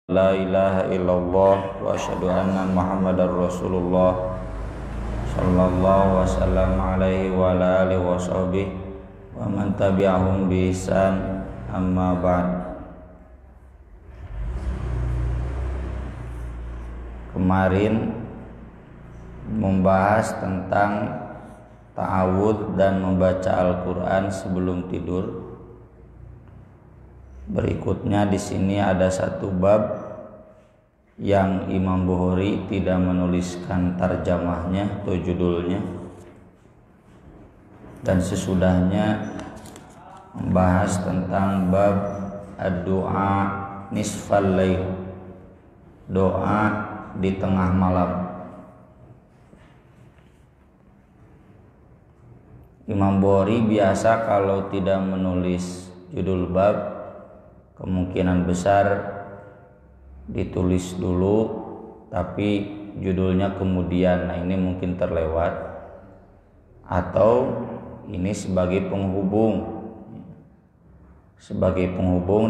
La ilaha illallah wa asyhadu anna Muhammadar Rasulullah sallallahu wasallam alaihi wa ala alihi wa sahbihi wa man tabi'ahum bi ihsan amma ba'd. Kemarin membahas tentang ta'awudz dan membaca Al-Qur'an sebelum tidur. Berikutnya di sini ada satu bab yang Imam Bukhari tidak menuliskan tarjamahnya atau judulnya, dan sesudahnya membahas tentang bab ad-du'a nisfal lail, doa di tengah malam. Imam Bukhari biasa kalau tidak menulis judul bab, kemungkinan besar ditulis dulu tapi judulnya kemudian. Nah, ini mungkin terlewat, atau ini sebagai penghubung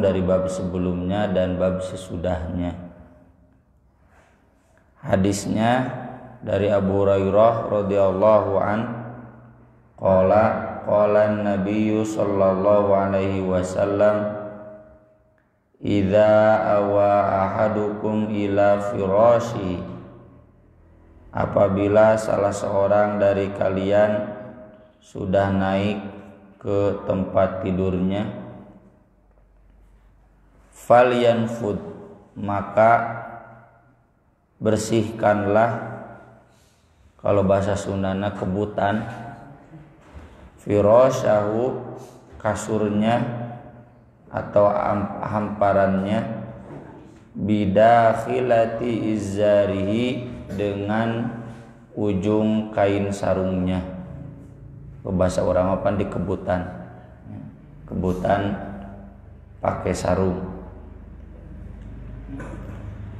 dari bab sebelumnya dan bab sesudahnya. Hadisnya dari Abu Hurairah radhiyallahu an qala an-nabiyyu sallallahu alaihi wasallam, idza awa ahadukum ila firashi, apabila salah seorang dari kalian sudah naik ke tempat tidurnya, falyanfud, maka bersihkanlah, kalau bahasa Sundana kebutan, firasyahu, kasurnya atau hamparannya, bidakhilati izzarihi, dengan ujung kain sarungnya. Bahasa orang apa di kebutan pakai sarung.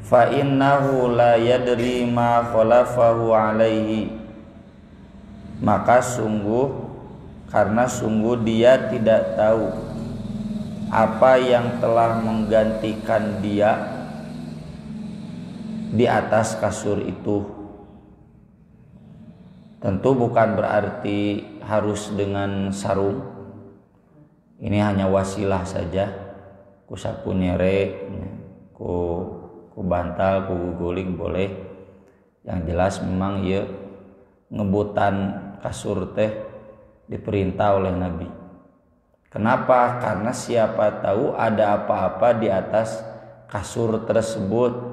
Fa innahu la yadri ma khalafahu alaihi, maka karena sungguh dia tidak tahu apa yang telah menggantikan dia di atas kasur itu. Tentu bukan berarti harus dengan sarung, ini hanya wasilah saja, ku sapu nyere, ku bantal, ku guguling boleh. Yang jelas memang ya ngebutan kasur teh diperintah oleh Nabi. Kenapa? Karena siapa tahu ada apa-apa di atas kasur tersebut.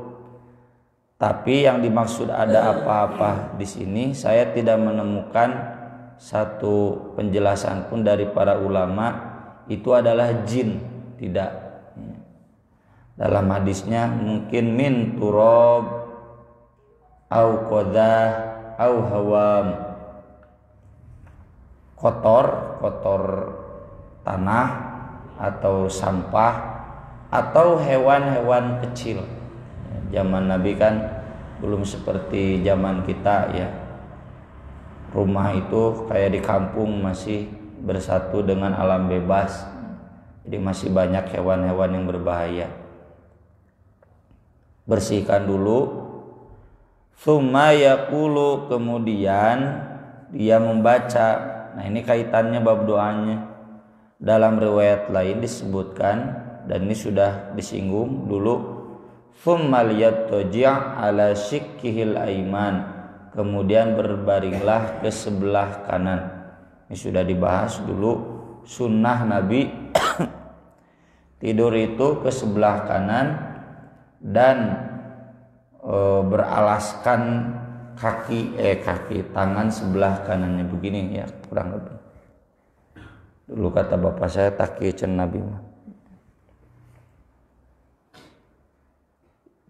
Tapi yang dimaksud ada apa-apa di sini saya tidak menemukan satu penjelasan pun dari para ulama itu adalah jin, tidak. Dalam hadisnya mungkin min turab au qadah au hawam, kotor tanah atau sampah atau hewan-hewan kecil. Zaman Nabi kan belum seperti zaman kita ya. Rumah itu kayak di kampung masih bersatu dengan alam bebas. Jadi masih banyak hewan-hewan yang berbahaya. Bersihkan dulu. Tsumma yaqulu, kemudian dia membaca. Nah, ini kaitannya bab doanya. Dalam riwayat lain disebutkan, dan ini sudah disinggung dulu, tsumma liyattaji' ala shikkihil aiman, kemudian berbaringlah ke sebelah kanan. Ini sudah dibahas dulu, sunnah Nabi tidur itu ke sebelah kanan dan beralaskan kaki tangan sebelah kanannya begini ya, kurang lebih. Dulu kata bapak saya takiyah Nabi.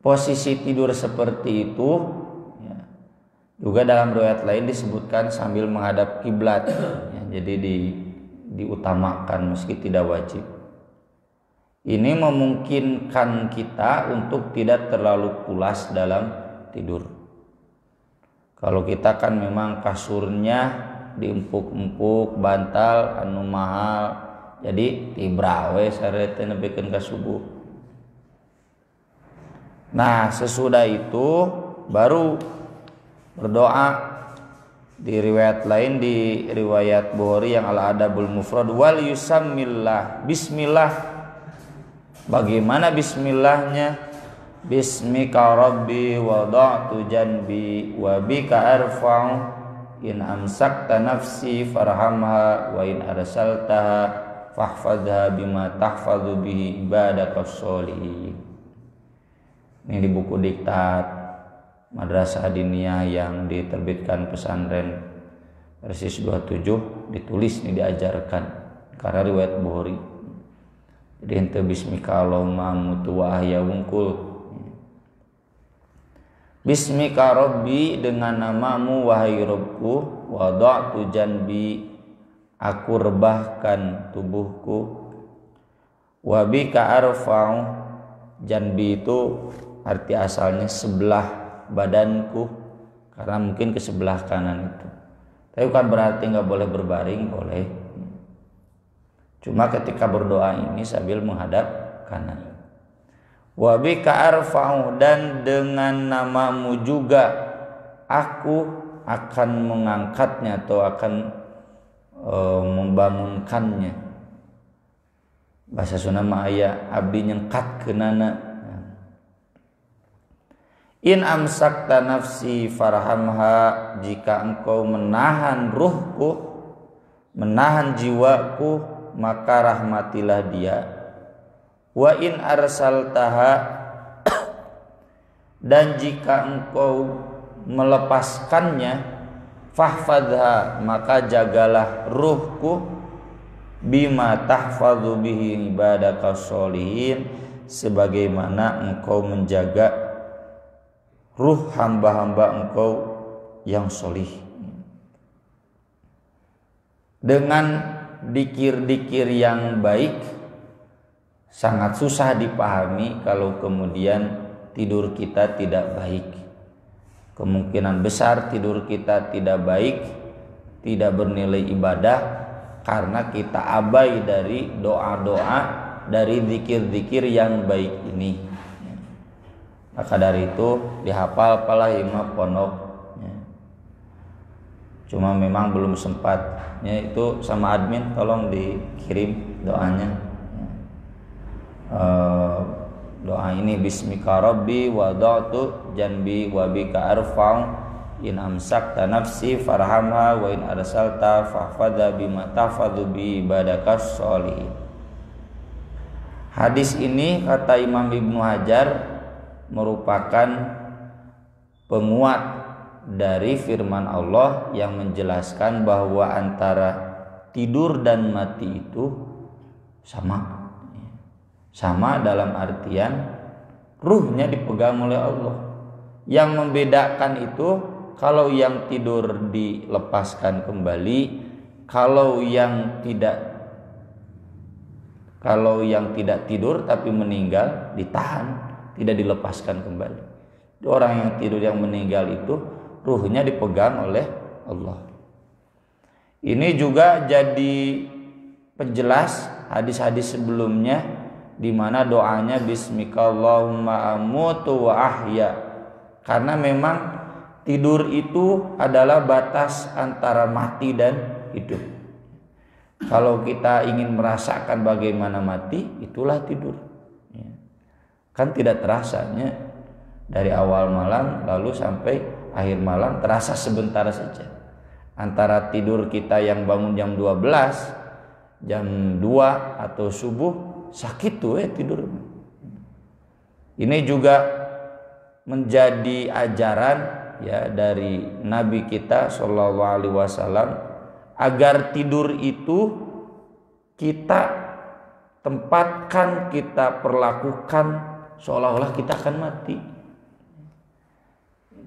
Posisi tidur seperti itu ya, juga dalam riwayat lain disebutkan sambil menghadap kiblat ya, jadi diutamakan meski tidak wajib. Ini memungkinkan kita untuk tidak terlalu pulas dalam tidur. Kalau kita kan memang kasurnya diempuk-empuk, bantal anu mahal, jadi tibrawe sarete nepikeun ka subuh. Nah, sesudah itu baru berdoa. Di riwayat lain, di riwayat Bukhari yang Al-Adabul Mufrad, wal yusammillah, bismillah. Bagaimana bismillahnya? Bismika rabbi wada'tu janbi wa bika arfa'u in amsakta nafsi farhamha wa in arsaltaha fahfadha bima tahfadhu bihi ibadaka sholihin. Ini di buku diktat Madrasah Diniyah yang diterbitkan pesantren Persis 27 ditulis nih, diajarkan karena riwayat Bukhari. Jadi ente bismika Allahumma amutu wa ahya wungkul. Bismika Rabbi, dengan namamu wahai Rabbku, wada'tu janbi, aku rebahkan tubuhku, wa bika arfa'u, janbi itu arti asalnya sebelah badanku, karena mungkin ke sebelah kanan itu. Tapi bukan berarti nggak boleh berbaring, boleh. Cuma ketika berdoa ini sambil menghadap kanan. Wa bika arfa'u, dan dengan namamu juga aku akan mengangkatnya atau akan membangunkannya. Bahasa Sunda mah aya abdi nyengkat keunana. In amsakta nafsi farhamha, jika engkau menahan ruhku, menahan jiwaku, maka rahmatilah dia. Wa in arsaltaha, dan jika engkau melepaskannya, fahfadha, maka jagalah ruhku, bima tahfadhu bihi ibadaka sholihin, sebagaimana engkau menjaga ruh hamba-hamba engkau yang solih. Dengan dikir-dikir yang baik sangat susah dipahami kalau kemudian tidur kita tidak baik. Kemungkinan besar tidur kita tidak baik, tidak bernilai ibadah, karena kita abai dari doa-doa, dari zikir-zikir yang baik ini. Maka dari itu dihafal pala hima pondok. Cuma memang belum sempat. Itu sama admin tolong dikirim doanya. Doa ini bismika rabbi wada'tu janbi wa bika arfa'u in amsakta nafsi farhamha wa in arsalta fahfadha bima tahfadhu bi ibadaka sholihin. Hadis ini kata Imam Ibnu Hajar merupakan penguat dari firman Allah yang menjelaskan bahwa antara tidur dan mati itu sama dalam artian ruhnya dipegang oleh Allah. Yang membedakan itu kalau yang tidur dilepaskan kembali, kalau yang tidak tidur tapi meninggal ditahan, tidak dilepaskan kembali. Orang yang tidur, yang meninggal itu ruhnya dipegang oleh Allah. Ini juga jadi penjelas hadis-hadis sebelumnya di mana doanya bismika Allahumma amutu wa ahya. Karena memang tidur itu adalah batas antara mati dan hidup. Kalau kita ingin merasakan bagaimana mati, itulah tidur. Kan tidak terasanya dari awal malam lalu sampai akhir malam, terasa sebentar saja. Antara tidur kita yang bangun jam 12, jam 2 atau subuh, sakit tuh tidur. Ini juga menjadi ajaran ya dari Nabi kita Shallallahu Alaihi Wasallam agar tidur itu kita tempatkan, kita perlakukan seolah-olah kita akan mati.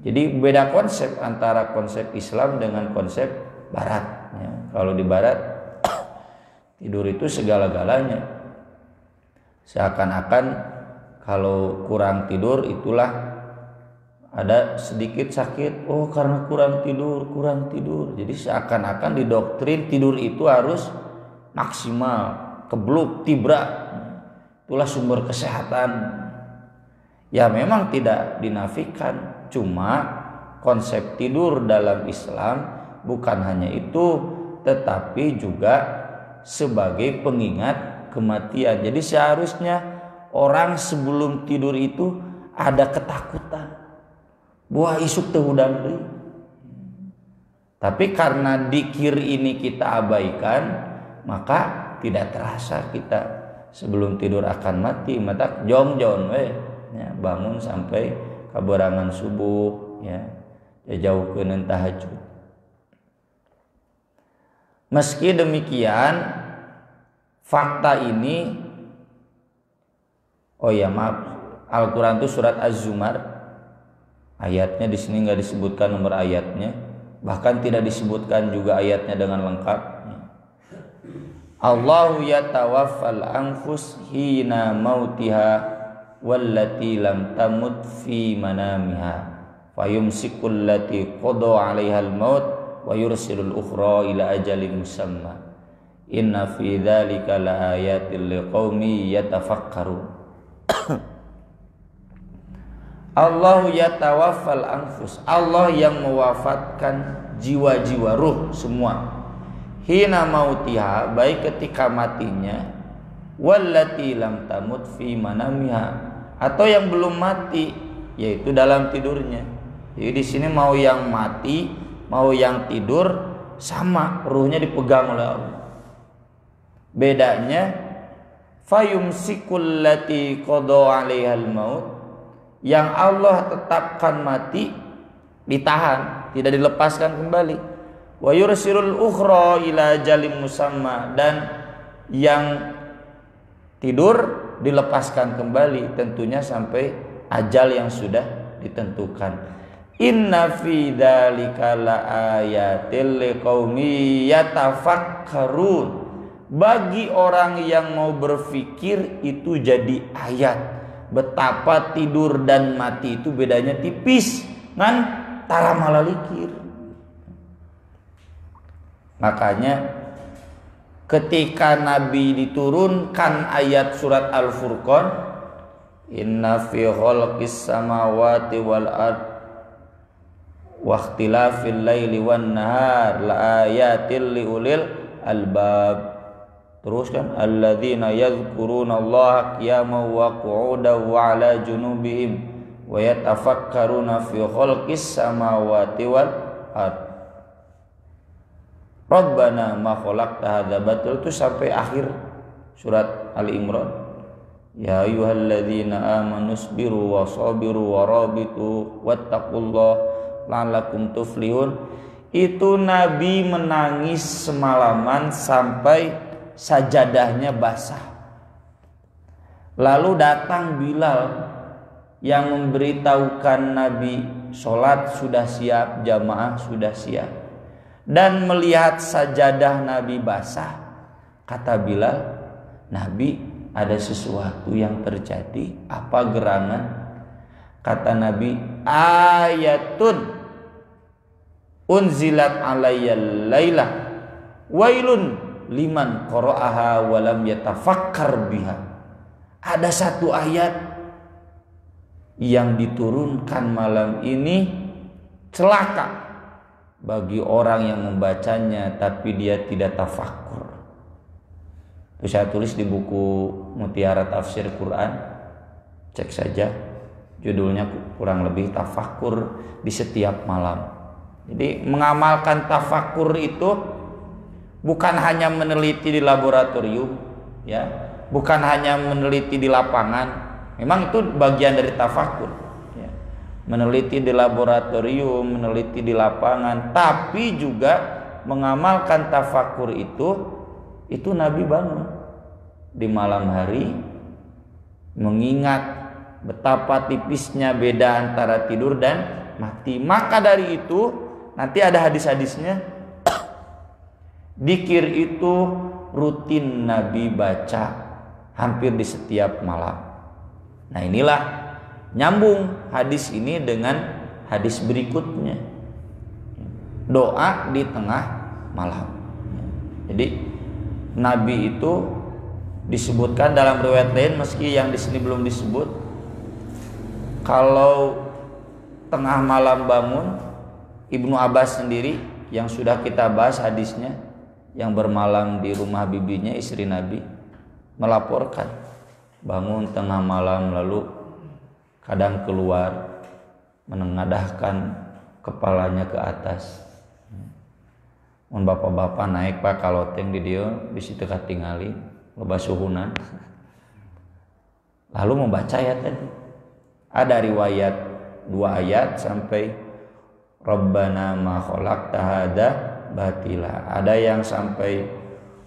Jadi beda konsep antara konsep Islam dengan konsep Barat. Ya, kalau di Barat tidur itu segala-galanya. Seakan-akan kalau kurang tidur itulah ada sedikit sakit. Oh, karena kurang tidur. Jadi seakan-akan didoktrin tidur itu harus maksimal, kebluk, tibra. Itulah sumber kesehatan. Ya memang tidak dinafikan, cuma konsep tidur dalam Islam bukan hanya itu, tetapi juga sebagai pengingat kematian. Jadi seharusnya orang sebelum tidur itu ada ketakutan bahwa isuk teu hudang deui. Tapi karena dikir ini kita abaikan, maka tidak terasa kita sebelum tidur akan mati. Mata jong-jong ya, bangun sampai kaberangan subuh ya, jauhkeun tahajud. Meski demikian, fakta ini, Al-Quran itu surat Az-Zumar, ayatnya di sini nggak disebutkan nomor ayatnya, bahkan tidak disebutkan juga ayatnya dengan lengkap. Allahu yatawaffal anfus hina mautiha wallati lam tamut fi manamiha fayumsikul lati qada 'alaihal maut wa yursilul ukhra ila ajalin musamma inna fi dzalika laayatil liqaumi yatafakkarun. Allahu yatawaffal anfus, Allah yang mewafatkan jiwa-jiwa, ruh semua, hina mautiha, baik ketika matinya, wallati lam tamut fi manamiha, atau yang belum mati, yaitu dalam tidurnya. Jadi di sini mau yang mati, mau yang tidur sama, ruhnya dipegang oleh Allah. Bedanya fayumsikul lati qada 'alaihal maut, yang Allah tetapkan mati ditahan, tidak dilepaskan kembali. Wa yursilul ukhra ila ajalin musamma, dan yang tidur dilepaskan kembali tentunya sampai ajal yang sudah ditentukan. Inna fi dzalika laayatil liqaumi yatafakkarun, bagi orang yang mau berpikir itu jadi ayat betapa tidur dan mati itu bedanya tipis ngan tara malalikir. Makanya ketika Nabi diturunkan ayat surat Al-Furqan, inna fi khalqis samawati wal ard wa ikhtilafil laili wan nahar laayatil liulil albab. Terus kan, alladzina yadhkuruna Allaha qiyaman wa qu'udan wa 'ala junubihim wa yatafakkaruna fi khalqis samawati wal ard. Rabbana ma khalaqta hadza batil, itu sampai akhir surat Ali Imran. Ya ayyuhalladzina amanu sabiru wa sabiru wa rabitu wattaqullaha la'allakum tuflihun. Itu Nabi menangis semalaman sampai sajadahnya basah. Lalu datang Bilal yang memberitahukan Nabi sholat sudah siap, jamaah sudah siap. Dan melihat sajadah Nabi basah, kata Bilal, Nabi ada sesuatu yang terjadi. Apa gerangan? Kata Nabi, ayatun unzilat alayyal lailah wailun liman qara'aha walam yatafakkar biha. Ada satu ayat yang diturunkan malam ini, celaka bagi orang yang membacanya tapi dia tidak tafakkur. Itu saya tulis di buku Mutiara Tafsir Quran, cek saja, judulnya kurang lebih tafakkur di setiap malam. Jadi mengamalkan tafakkur itu bukan hanya meneliti di laboratorium, ya, bukan hanya meneliti di lapangan. Memang itu bagian dari tafakkur. Meneliti di laboratorium, meneliti di lapangan, tapi juga mengamalkan tafakur itu Nabi bangun di malam hari, mengingat betapa tipisnya beda antara tidur dan mati. Maka dari itu nanti ada hadis-hadisnya, dzikir itu rutin Nabi baca hampir di setiap malam. Nah inilah nyambung hadis ini dengan hadis berikutnya, doa di tengah malam. Jadi Nabi itu disebutkan dalam riwayat lain, meski yang di sini belum disebut, Kalau tengah malam bangun, Ibnu Abbas sendiri yang sudah kita bahas hadisnya, yang bermalam di rumah bibinya istri Nabi, melaporkan bangun tengah malam lalu kadang keluar menengadahkan kepalanya ke atas. Mun bapak-bapak naik pak kaloteng di dia bisi teu katingali loba suhunan. Lalu membaca ayat tadi. Ada riwayat 2 ayat sampai Rabbana ma khalaqta hadza batila. Ada yang sampai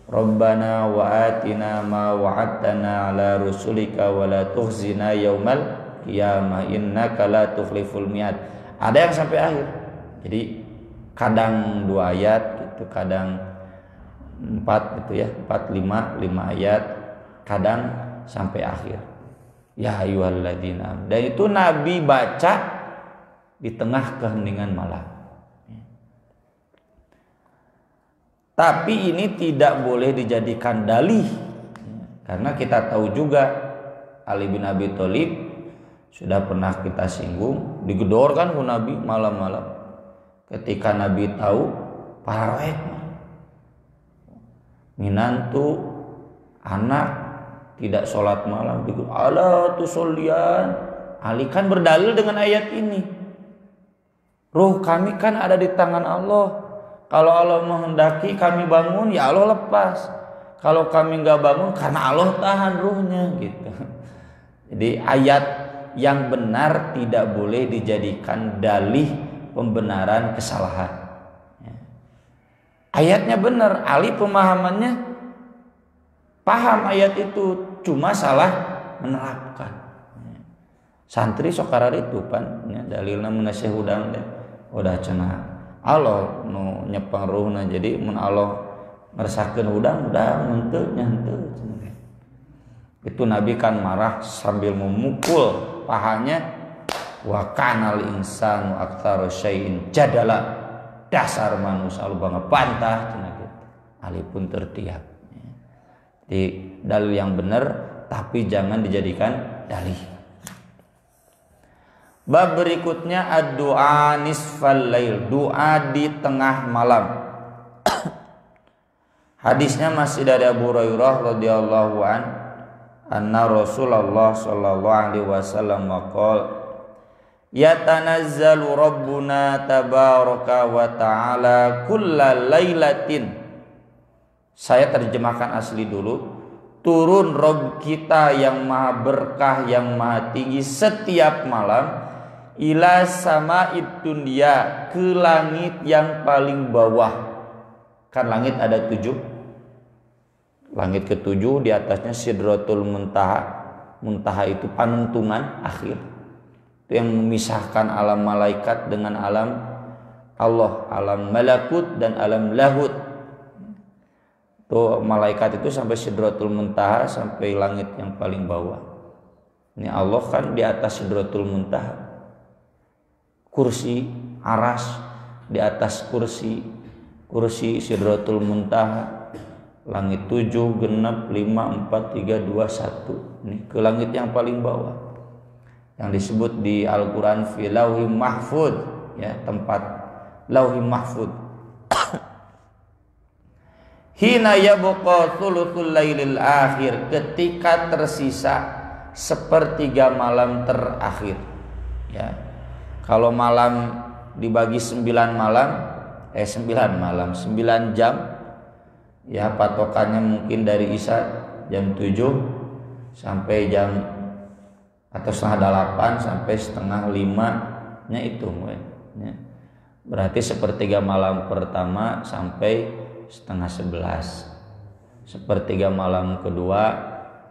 Rabbana wa atina ma wa'adtana ala rusulika wa la tukhzina yaumal qiyamah innaka la tukhliful mi'ad. Ada yang sampai akhir. Jadi kadang 2 ayat gitu, kadang 4 gitu ya, 4 5 ayat, kadang sampai akhir. Ya ayyuhalladzina. Dan itu Nabi baca di tengah keheningan malam. Tapi ini tidak boleh dijadikan dalih, karena kita tahu juga Ali bin Abi Thalib sudah pernah kita singgung, digedorkan ke Nabi malam-malam. Ketika Nabi tahu parek minantu anak tidak sholat malam, ala tusollian. Ali kan berdalil dengan ayat ini, ruh kami kan ada di tangan Allah. Kalau Allah menghendaki kami bangun, ya Allah lepas. Kalau kami nggak bangun, karena Allah tahan ruhnya gitu. Jadi ayat yang benar tidak boleh dijadikan dalih pembenaran kesalahan. Ayatnya benar, Ali pemahamannya paham ayat itu, cuma salah menerapkan. Santri sokara itu pan, dalilna menasih hudang deh, udah cenah. Allah nu nyepeng ruhna, jadi mun Allah ngeresakeun hudang udah henteu nyanteu. Itu Nabi kan marah sambil memukul pahanya, wa kanal insanu aktsara syai'in jadala, dasar manusia lu banget bantah cenah gitu. Ali pun terdiam. Di dalil yang benar tapi jangan dijadikan dalih. Bab berikutnya ad-du'a nisfal lail, doa di tengah malam. Hadisnya masih dari Abu Hurairah radhiyallahu an, anna Rasulullah sallallahu alaihi wasallam maqal yatanazzalu rabbuna tabaraka wa ta'ala kullal lailatin. Saya terjemahkan asli dulu. Turun Rabb kita yang maha berkah, yang maha tinggi setiap malam ila sama'id dunya, ke langit yang paling bawah. Kan langit ada 7. Langit ke-7 di atasnya Sidratul Muntaha. Muntaha itu panentungan akhir. Itu yang memisahkan alam malaikat dengan alam Allah, alam malakut dan alam lahut. Tuh malaikat itu sampai Sidratul Muntaha, sampai langit yang paling bawah. Ini Allah kan di atas Sidratul Muntaha. Kursi aras di atas kursi Sidratul Muntaha. Langit 7 genap 5 4 3 2 1. Ini ke langit yang paling bawah. Yang disebut di Al-Qur'an fi lauhim mahfud, ya, tempat lauhim mahfud. Hina yabqa thuluthul lailil akhir, ketika tersisa sepertiga malam terakhir. Ya. Kalau malam dibagi 9 jam, ya patokannya mungkin dari Isya jam 7 sampai jam atau setengah 8 sampai setengah 5 nya itu ya. Berarti sepertiga malam pertama sampai setengah 11, sepertiga malam kedua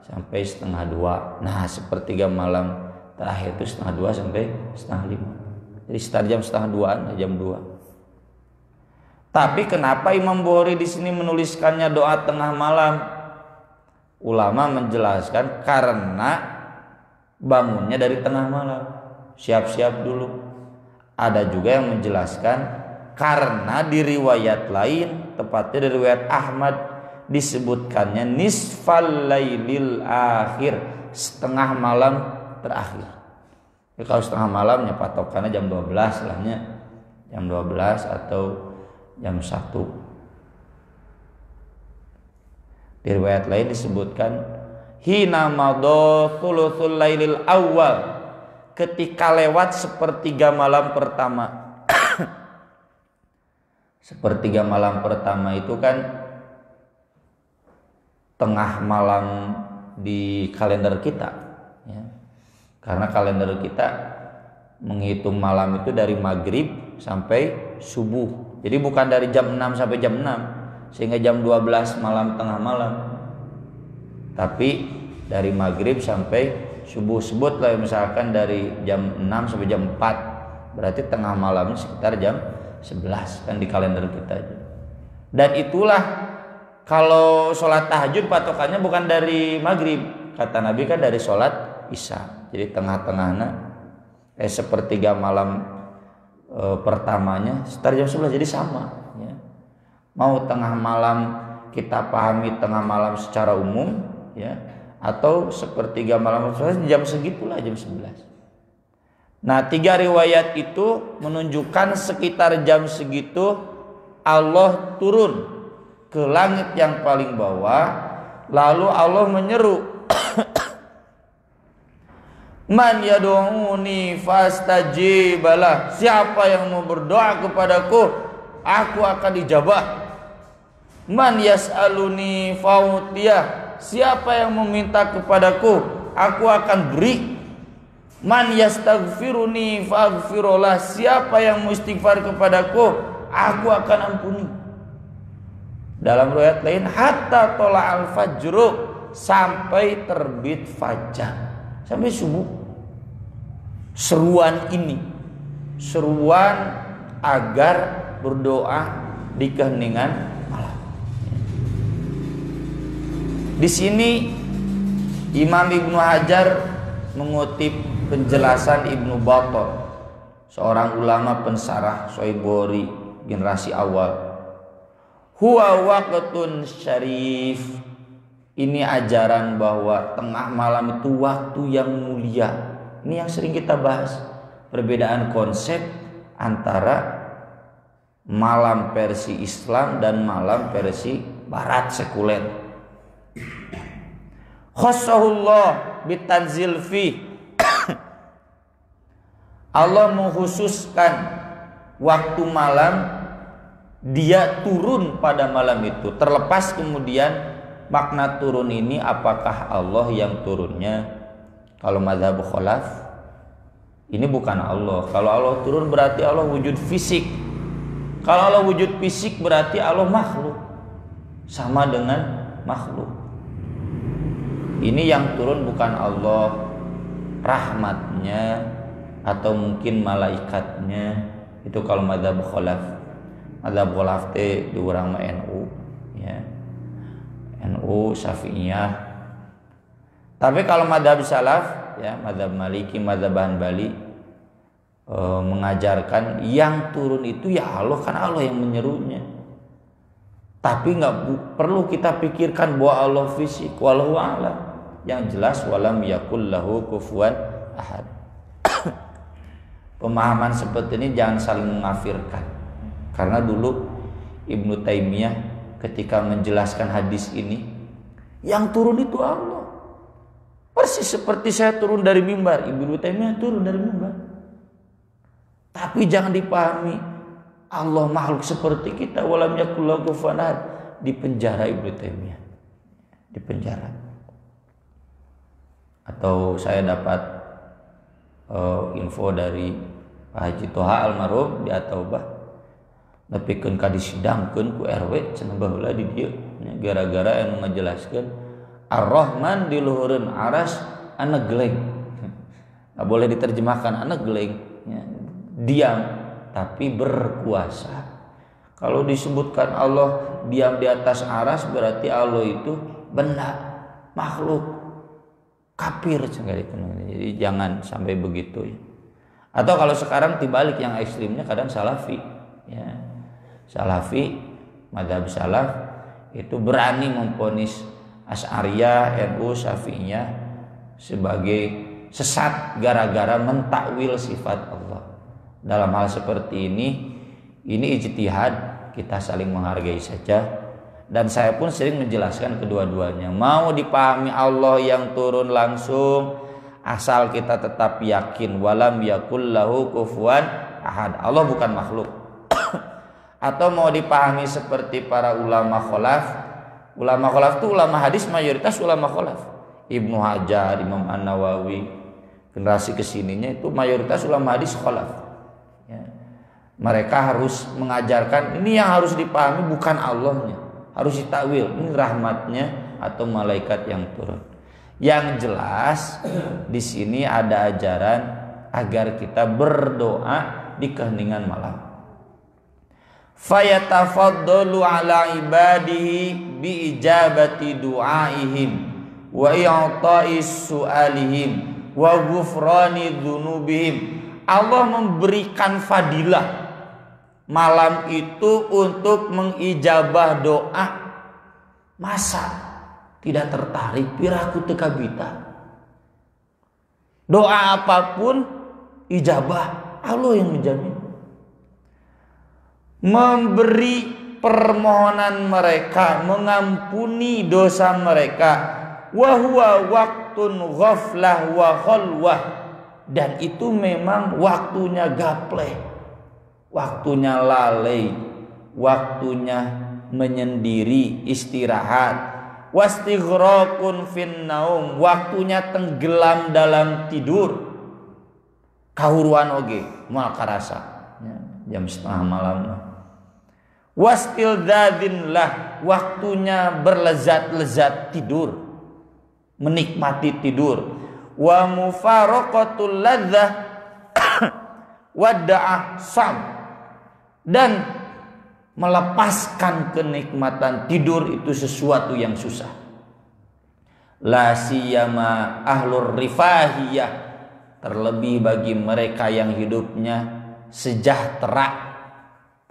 sampai setengah 2. Nah sepertiga malam terakhir itu setengah 2 sampai setengah 5. Jadi sekitar jam setengah 2-an, jam 2. Tapi kenapa Imam Bukhari di sini menuliskannya doa tengah malam? Ulama menjelaskan karena bangunnya dari tengah malam, siap-siap dulu. Ada juga yang menjelaskan karena di riwayat lain, tepatnya dari riwayat Ahmad, disebutkannya nisfal lailil akhir, setengah malam terakhir. Jadi kalau setengah malamnya patokannya jam 12 lahnya, jam 12 atau jam 1. Di riwayat lain disebutkan hina madha thuluthul lailil awal, ketika lewat sepertiga malam pertama. Sepertiga malam pertama itu kan tengah malam di kalender kita, ya. Karena kalender kita menghitung malam itu dari maghrib sampai subuh. Jadi bukan dari jam 6 sampai jam 6 sehingga jam 12 malam tengah malam, tapi dari maghrib sampai subuh. Sebutlah misalkan dari jam 6 sampai jam 4, berarti tengah malamnya sekitar jam 11 kan di kalender kita aja. Dan itulah kalau sholat tahajud patokannya bukan dari maghrib, kata Nabi kan dari sholat isya. Jadi tengah-tengahnya sepertiga malam pertamanya sekitar jam 11, jadi sama, ya. Mau tengah malam kita pahami tengah malam secara umum, ya, atau sepertiga malam jam segitulah, jam 11. Nah, 3 riwayat itu menunjukkan sekitar jam segitu Allah turun ke langit yang paling bawah, lalu Allah menyeru, man yad'uni fastajibalah, siapa yang mau berdoa kepadaku aku akan dijabah. Man yas'aluni fautiyah, siapa yang meminta kepadaku aku akan beri. Man yastaghfiruni faghfirullah, siapa yang istighfar kepadaku aku akan ampuni. Dalam riwayat lain hatta tola'al fajru, sampai terbit fajar, sampai subuh. Seruan ini, seruan agar berdoa di keheningan malam. Di sini Imam Ibnu Hajar mengutip penjelasan Ibnu Battal, seorang ulama pensarah Sahih Bukhari generasi awal. Huwa waqtun syarif, ini ajaran bahwa tengah malam itu waktu yang mulia. Ini yang sering kita bahas, perbedaan konsep antara malam versi Islam dan malam versi Barat sekuler. Khassahullah bitanzil fi, Allah mengkhususkan waktu malam, dia turun pada malam itu. Terlepas kemudian makna turun ini apakah Allah yang turunnya. Kalau mazhab khalaf ini bukan Allah. Kalau Allah turun berarti Allah wujud fisik. Kalau Allah wujud fisik berarti Allah makhluk, sama dengan makhluk. Ini yang turun bukan Allah, rahmatnya atau mungkin malaikatnya. Itu kalau mazhab khalaf. Mazhab khalaf teh diurang mah NU, ya. NU Syafi'iyah. Tapi kalau mazhab salaf, ya, mazhab Maliki, mazhab Hanbali mengajarkan yang turun itu ya Allah, kan Allah yang menyerunya. Tapi nggak perlu kita pikirkan bahwa Allah fisik. Wallahu a'lam. Yang jelas walam yakul lahu kufuwan ahad. Pemahaman seperti ini jangan saling mengkafirkan. Karena dulu Ibnu Taimiyah ketika menjelaskan hadis ini, yang turun itu Allah. Persis seperti saya turun dari mimbar, Ibnu Taimiyah turun dari mimbar. Tapi jangan dipahami Allah makhluk seperti kita, walam yakul lahu kufuwan ahad. Di penjara Ibnu Taimiyah, di penjara. Atau saya dapat info dari Pak Haji Toha almarhum di Ataubah, nepikeun ka disidangkeun ku RW cenah baheula di dieu, gara-gara anu ngajelaskeun Ar-Rahman di luhureun aras anak geleng. Nggak boleh diterjemahkan anak geleng, ya, diam tapi berkuasa. Kalau disebutkan Allah diam di atas aras berarti Allah itu benda, makhluk, kafir. Jadi jangan sampai begitu, ya. Atau kalau sekarang dibalik yang ekstrimnya kadang salafi, ya. Salafi, mazhab salaf itu berani memvonis Asy'ariyah, NU, Syafi'iyah sebagai sesat gara-gara mentakwil sifat Allah. Dalam hal seperti ini ijtihad, kita saling menghargai saja. Dan saya pun sering menjelaskan kedua-duanya. Mau dipahami Allah yang turun langsung, asal kita tetap yakin walam yakul lahu kufuwan ahad, Allah bukan makhluk. Atau mau dipahami seperti para ulama khalaf. Ulama khalaf itu ulama hadis, mayoritas ulama khalaf. Ibnu Hajar, Imam An-Nawawi, generasi kesininya itu mayoritas ulama hadis khalaf. Ya. Mereka harus mengajarkan ini yang harus dipahami bukan Allahnya, harus ditakwil ini rahmatnya atau malaikat yang turun. Yang jelas di sini ada ajaran agar kita berdoa di keheningan malam. Fayatafaddalu ala ibadihi bi ijabati du'aihim wa i'ta'is su'alihim wa ghufrani dzunubihim. Allah memberikan fadilah malam itu untuk mengijabah doa. Masa tidak tertarik piraku teka bita? Doa apapun ijabah, Allah yang menjamin. Memberi permohonan mereka, mengampuni dosa mereka. Wa huwa waqtun ghaflah wa khalwah, dan itu memang waktunya gapleh, waktunya lalai, waktunya menyendiri, istirahat. Wastighraqun fin naum, waktunya tenggelam dalam tidur. Kahuruan oge moal karasa ya, jam setengah malam. Wastildzadin lah, waktunya berlezat-lezat tidur, menikmati tidur. Wa mufaraqatul ladzah wada'ah sam, dan melepaskan kenikmatan tidur itu sesuatu yang susah. La siyama ahlur rifahiyah, terlebih bagi mereka yang hidupnya sejahtera,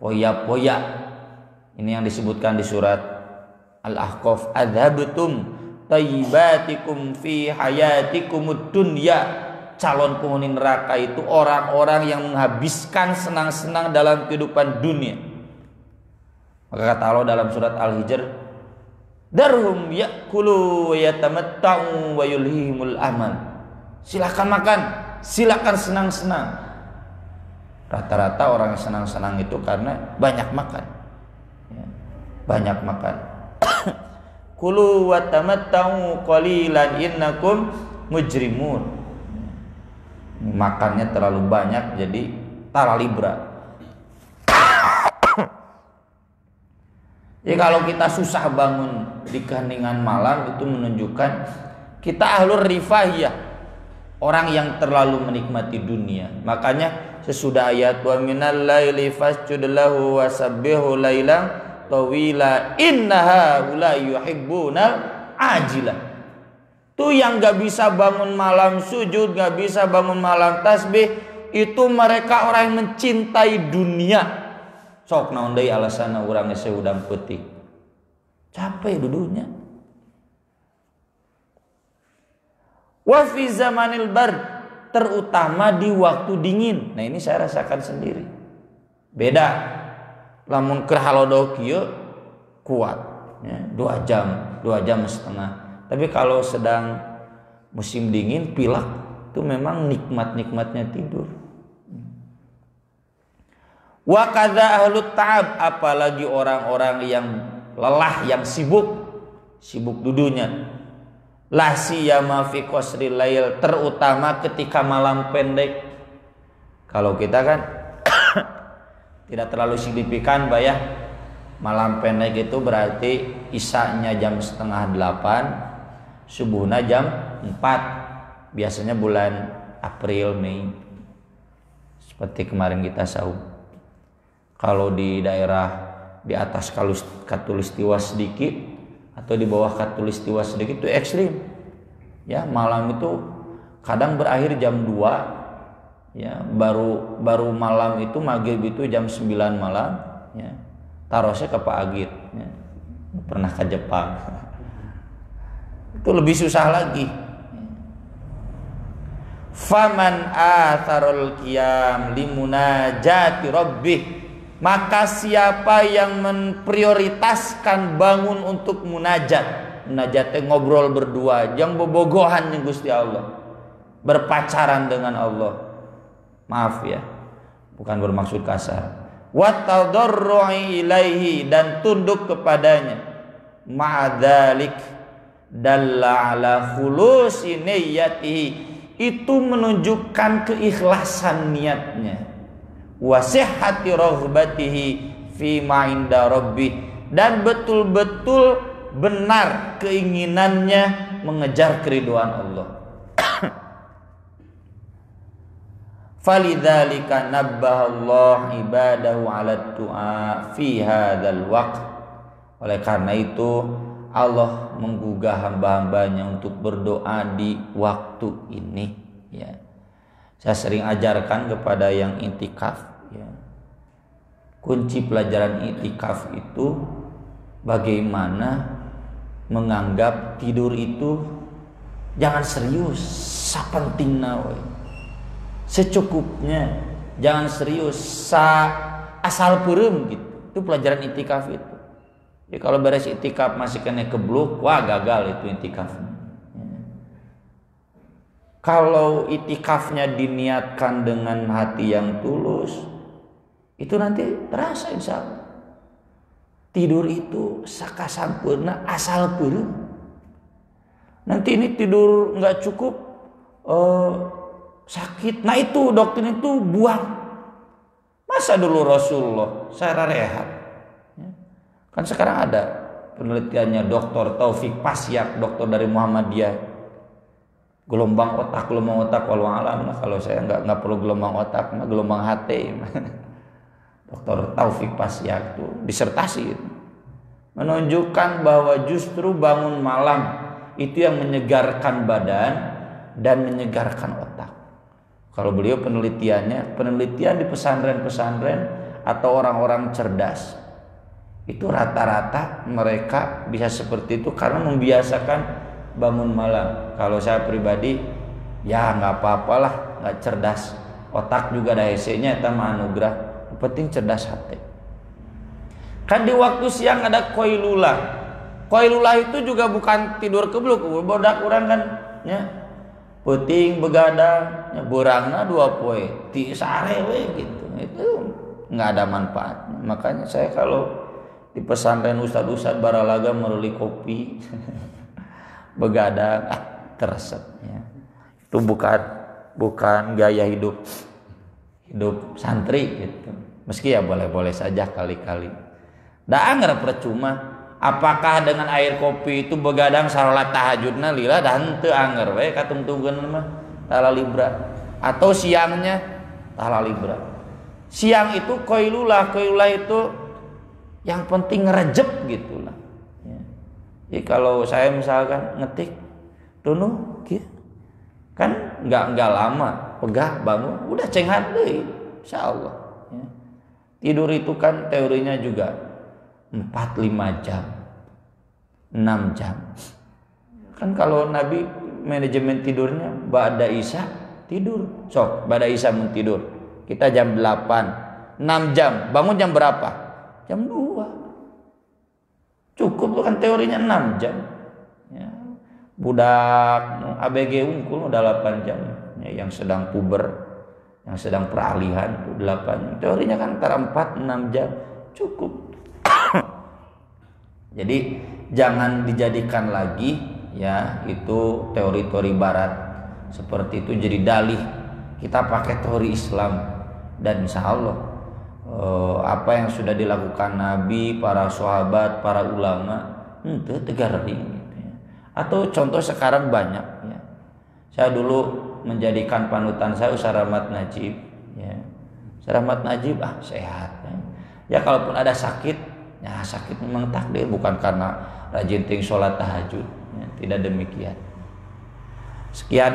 poya-poya. Ini yang disebutkan di surat Al-Ahqaf, adhabtum tayyibatikum fi hayatikumud dunya. Calon penghuni neraka itu orang-orang yang menghabiskan senang-senang dalam kehidupan dunia. Maka kata Allah dalam surat Al-Hijr, darhum ya'kulu wa yatamatta'u wa yulhihimul amal. Silakan makan, silakan senang-senang. Rata-rata orang yang senang-senang itu karena banyak makan ya, banyak makan. Kulu wa tamatta'u qalilan innakum mujrimun. Makannya terlalu banyak jadi taralibra. Jadi kalau kita susah bangun di keheningan malam, itu menunjukkan kita ahlur rifahiyah, orang yang terlalu menikmati dunia. Makanya sesudah ayat wa minal laili fasjud lahu wasabbihu lailan tawila innaha la yuhibbunal ajilah. Itu yang gak bisa bangun malam sujud, gak bisa bangun malam tasbih, itu mereka orang yang mencintai dunia. Sok naon deui alasanna urang geus udang peuting. Capek dudunya. Wa fi zamanil bar, terutama di waktu dingin. Nah ini saya rasakan sendiri. Beda. Lamun keur halodo kieu kuat ya, 2 jam setengah. Tapi kalau sedang musim dingin, pilek, itu memang nikmat-nikmatnya tidur. Wa kadza ahlut ta'ab, apalagi orang-orang yang lelah, yang sibuk dudunya. La siyama fi qasril lail, terutama ketika malam pendek. Kalau kita kan tidak terlalu signifikan, bayah. Malam pendek itu berarti isanya jam 7:30, subuhna jam 4. Biasanya bulan April, Mei. Seperti kemarin kita sahur. Kalau di daerah di atas khatulistiwa sedikit atau di bawah khatulistiwa sedikit itu ekstrim. Ya, malam itu kadang berakhir jam 2. Ya, baru malam itu maghrib itu jam 9 malam, ya. Tarosnya ke Pak Agit, ya. Pernah ke Jepang. Itu lebih susah lagi. Faman atharul qiyam limunajati rabbih, maka siapa yang memprioritaskan bangun untuk munajat. Munajat ngobrol berdua, yang bobogohan yang Gusti Allah, berpacaran dengan Allah. Maaf ya, bukan bermaksud kasar. Wa tadarru'i ilaihi, dan tunduk kepadanya. Ma'adzalik dalla ala khulusi niyyatihi, itu menunjukkan keikhlasan niatnya. Wa sihhati raghbatihi fi ma inda rabbih, dan betul-betul benar keinginannya mengejar keridhaan Allah. Falidzalika nabbaha Allah ibadahu 'ala du'a fi hadzal waqt. Oleh karena itu Allah menggugah hamba-hambanya untuk berdoa di waktu ini ya. Saya sering ajarkan kepada yang itikaf ya. Kunci pelajaran itikaf itu bagaimana menganggap tidur itu jangan serius, sapentingna we. Secukupnya, jangan serius, asal peureum gitu. Itu pelajaran itikaf itu. Ya, kalau beres itikaf masih kena kebluk, wah gagal itu itikafnya. Ya. Kalau itikafnya diniatkan dengan hati yang tulus, itu nanti terasa insya Allah. Tidur itu sakasampurna asal peureum. Nanti ini tidur nggak cukup, sakit. Nah itu dokter itu buang. Masa dulu Rasulullah saya rehat. Kan sekarang ada penelitiannya Dr. Taufik Pasyak, dokter dari Muhammadiyah. Gelombang otak walau alam. Nah, kalau saya nggak perlu gelombang otak, gelombang hati. Dr. Taufik Pasyak itu disertasi itu. Menunjukkan bahwa justru bangun malam itu yang menyegarkan badan dan menyegarkan otak. Kalau beliau penelitian di pesantren-pesantren atau orang-orang cerdas, itu rata-rata mereka bisa seperti itu karena membiasakan bangun malam. Kalau saya pribadi, ya nggak apa-apalah, nggak cerdas, otak juga ada hese-nya, itu mah anugerah. Yang penting cerdas hati. Kan di waktu siang ada qailulah. Qailulah itu juga bukan tidur kebluk, bodak orang kan, ya. Puting begadang, borangna 2 poe, ti sare we gitu. Itu nggak ada manfaatnya. Makanya saya kalau di pesantren ustad-ustad baralaga meruli kopi, begadang, teresep ya. Itu bukan gaya hidup santri gitu. Meski ya boleh-boleh saja kali-kali. Da anger percuma. Apakah dengan air kopi itu begadang salat tahajudna lila dan teu anger we katungtungkeun mah talalibra, atau siangnya talalibra. Siang itu qailulah itu yang penting ngerejep gitulah ya. Jadi kalau saya misalkan ngetik tunuh gitu kan enggak lama pegah bangun udah cengat deui insyaallah ya. Tidur itu kan teorinya juga 4-5 jam 6 jam kan. Kalau Nabi manajemen tidurnya ba'da isya tidur, sok ba'da isya mun tidur kita jam 8 6 jam, bangun jam berapa? Jam 2 cukup tuh kan teorinya 6 jam ya. Budak ABG unggul udah 8 jam ya, yang sedang puber, yang sedang peralihan 8 jam. Teorinya kan antara 4-6 jam cukup. Jadi jangan dijadikan lagi ya itu teori-teori barat seperti itu jadi dalih. Kita pakai teori Islam dan insya Allah apa yang sudah dilakukan Nabi, para sahabat, para ulama itu tegaring gitu ya. Atau contoh sekarang banyak ya. Saya dulu menjadikan panutan saya Ustaz Rahmat Najib ya. Ustaz Rahmat Najib sehat ya. Kalaupun ada sakit ya sakit memang takdir, bukan karena rajin ting sholat tahajud ya, tidak demikian. Sekian,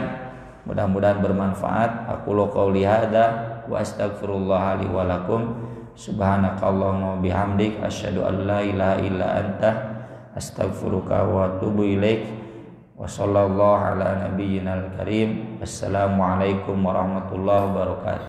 mudah-mudahan bermanfaat. Aku qouli hadza wa astaghfirullah li wa lakum. Subhanakallahumma bihamdik asyhadu an la ilaha illa anta astaghfiruka wa atubu ilaik. Wa sallallahu ala nabiyyinal karim. Wassalamualaikum warahmatullahi wabarakatuh.